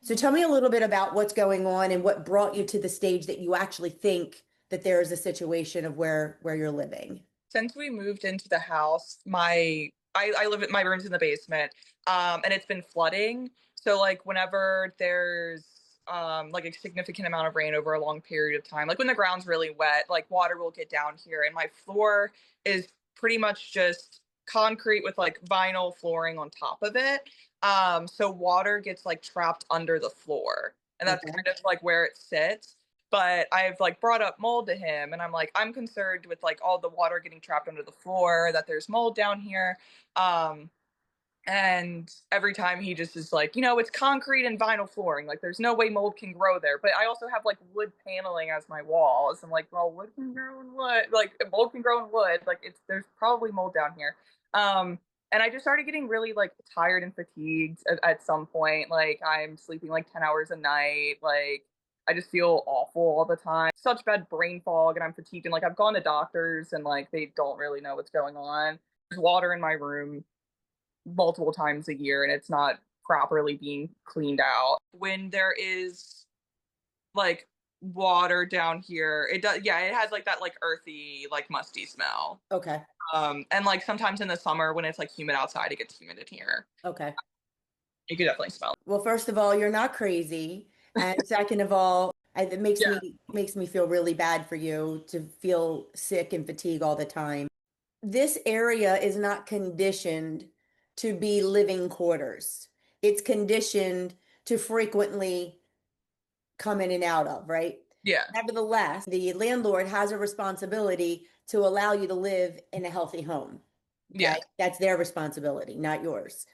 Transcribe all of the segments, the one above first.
So tell me a little bit about what's going on and what brought you to the stage that you actually think that there is a situation of where you're living. Since we moved into the house, I live in my room's in the basement, and it's been flooding. So like whenever there's like a significant amount of rain over a long period of time, like when the ground's really wet, like water will get down here, and my floor is pretty much just concrete with like vinyl flooring on top of it. So water gets like trapped under the floor, and that's Okay. kind of like where it sits. But I've like brought up mold to him, and I'm like, I'm concerned with like all the water getting trapped under the floor, that there's mold down here. Um, and every time he just is like, it's concrete and vinyl flooring. Like, there's no way mold can grow there. But I also have like wood paneling as my walls. I'm like, well, wood can grow in wood. Like, mold can grow in wood. Like, there's probably mold down here. And I just started getting really like tired and fatigued at some point. Like, I'm sleeping like 10 hours a night. Like, I just feel awful all the time. Such bad brain fog, and I'm fatigued. And like, I've gone to doctors, and like, they don't really know what's going on. There's water in my room multiple times a year, and it's not properly being cleaned out. When there is like water down here, it does, yeah, it has like that like earthy, like musty smell. Okay. And like sometimes in the summer when it's like humid outside, it gets humid in here. Okay. You can definitely smell it. Well, first of all, you're not crazy. And second of all, it Yeah. makes me feel really bad for you to feel sick and fatigue all the time. This area is not conditioned to be living quarters. It's conditioned to frequently come in and out of, right? Yeah. Nevertheless, the landlord has a responsibility to allow you to live in a healthy home. Yeah. Okay. That's their responsibility, not yours.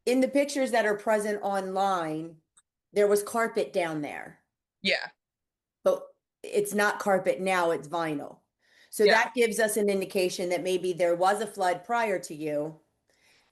In the pictures that are present online, there was carpet down there, Yeah. but it's not carpet now, it's vinyl. So Yeah. that gives us an indication that maybe there was a flood prior to you,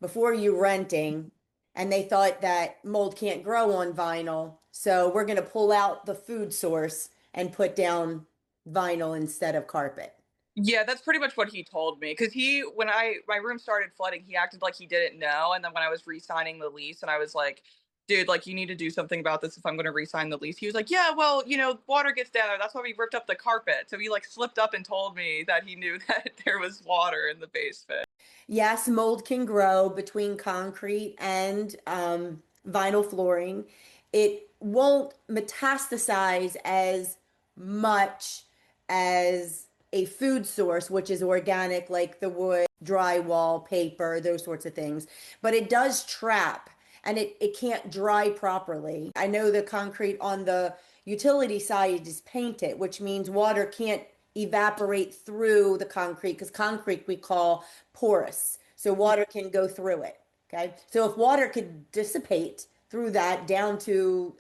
before you renting, and they thought that mold can't grow on vinyl. So we're going to pull out the food source and put down vinyl instead of carpet. Yeah, that's pretty much what he told me. Because when my room started flooding, he acted like he didn't know. And then when I was re-signing the lease, and I was like, dude, like, you need to do something about this if I'm going to re-sign the lease. He was like, yeah, well, water gets down there. That's why we ripped up the carpet. So he like slipped up and told me that he knew that there was water in the basement. Yes, mold can grow between concrete and vinyl flooring. It won't metastasize as much as a food source, which is organic, like the wood, drywall, paper, those sorts of things. But it does trap, and it can't dry properly. I know the concrete on the utility side is painted, which means water can't evaporate through the concrete, because concrete we call porous. So water can go through it. Okay. So if water could dissipate through that down to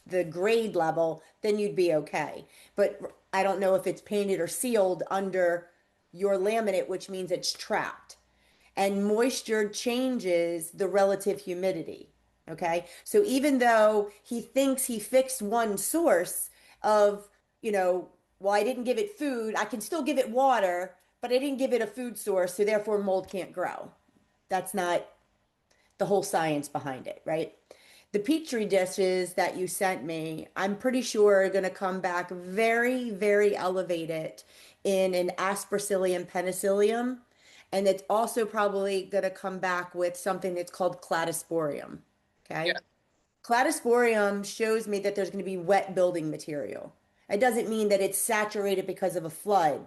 the grade level, then you'd be okay. But I don't know if it's painted or sealed under your laminate, which means it's trapped. And moisture changes the relative humidity. Okay. So even though he thinks he fixed one source of, well, I didn't give it food, I can still give it water, but I didn't give it a food source, so therefore mold can't grow. That's not the whole science behind it, right? The petri dishes that you sent me, I'm pretty sure are going to come back very, very elevated in an Aspergillium penicillium. And it's also probably going to come back with something that's called cladosporium. Yeah. Okay. Cladosporium shows me that there's going to be wet building material. It doesn't mean that it's saturated because of a flood.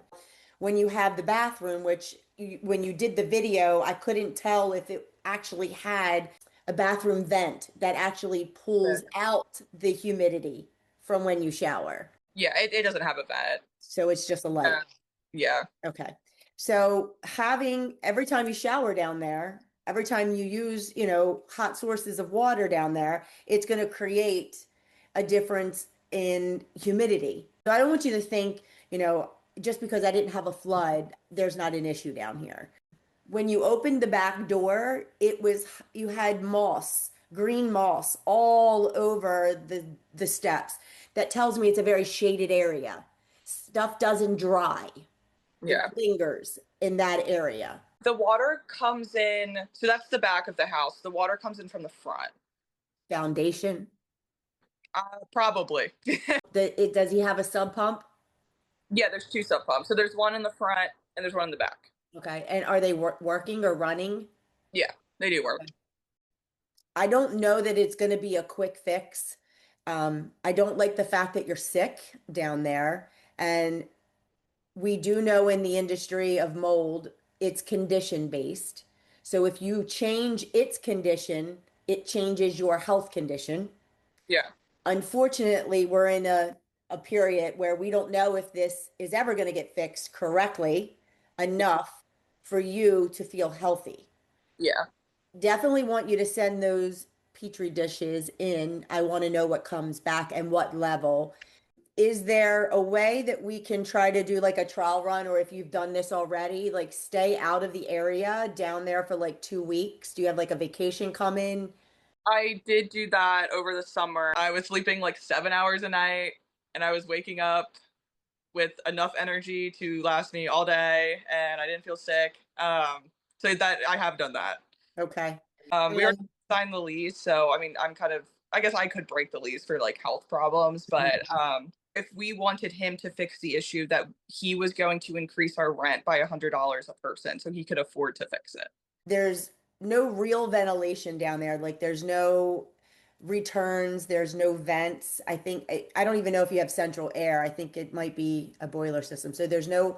When you have the bathroom, which when you did the video, I couldn't tell if it actually had a bathroom vent that actually pulls out the humidity from when you shower. Yeah, it doesn't have a bed. So it's just a light. Yeah. Yeah. Okay. So having every time you shower down there, every time you use, hot sources of water down there, it's going to create a difference in humidity. So I don't want you to think, just because I didn't have a flood, there's not an issue down here. When you opened the back door, you had moss, green moss all over the steps. That tells me it's a very shaded area. Stuff doesn't dry. It Yeah. lingers in that area. The water comes in, so that's the back of the house. The water comes in from the front. Foundation? Probably. Does he have a sub pump? Yeah, there's two sub pumps. So there's one in the front and there's one in the back. Okay. And are they working or running? Yeah, they do work. Okay. I don't know that it's going to be a quick fix. I don't like the fact that you're sick down there. And we do know in the industry of mold, it's condition based. So if you change its condition, it changes your health condition. Yeah, Unfortunately, we're in a period where we don't know if this is ever going to get fixed correctly enough for you to feel healthy. yeah. Definitely want you to send those petri dishes in. I want to know what comes back and what level. Is there a way that we can try to do like a trial run, or if you've done this already, like stay out of the area down there for like 2 weeks? Do you have like a vacation coming? I did do that over the summer. I was sleeping like 7 hours a night and I was waking up with enough energy to last me all day and I didn't feel sick. So that I have done that. Okay. We are And signed the lease, so I mean, I'm kind of, I guess I could break the lease for like health problems, but if we wanted him to fix the issue, that he was going to increase our rent by $100 a person, so he could afford to fix it. there's no real ventilation down there. Like there's no returns, there's no vents. I don't even know if you have central air. I think it might be a boiler system. So there's no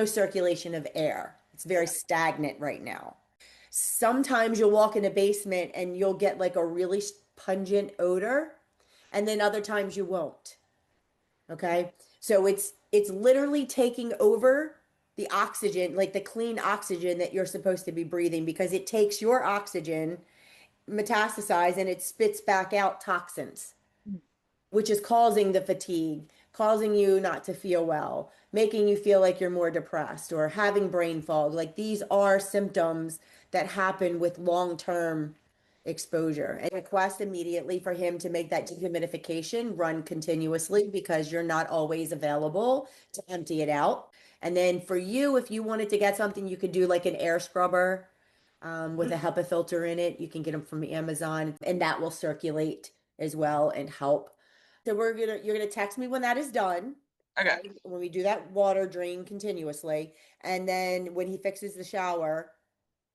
circulation of air. It's very stagnant right now. Sometimes you'll walk in a basement and you'll get like a really pungent odor, and then other times you won't. Okay. So it's literally taking over the oxygen, like the clean oxygen that you're supposed to be breathing, because it takes your oxygen, metastasize, and it spits back out toxins, which is causing the fatigue, causing you not to feel well, making you feel like you're more depressed or having brain fog. Like these are symptoms that happen with long-term exposure. And request immediately for him to make that dehumidification run continuously, because you're not always available to empty it out. And then for you, if you wanted to get something, you could do like an air scrubber with a HEPA filter in it. You can get them from Amazon, and that will circulate as well and help. So you're gonna text me when that is done. Okay. Okay, when we do that water drain continuously, and then when he fixes the shower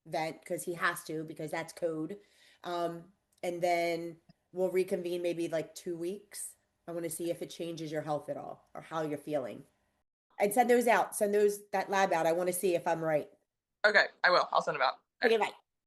vent, because he has to, because that's code. Um, and then we'll reconvene maybe like 2 weeks. I want to see if it changes your health at all or how you're feeling. And send those out. Send that lab out. I want to see if I'm right. Okay, I will. I'll send them out. Okay, bye.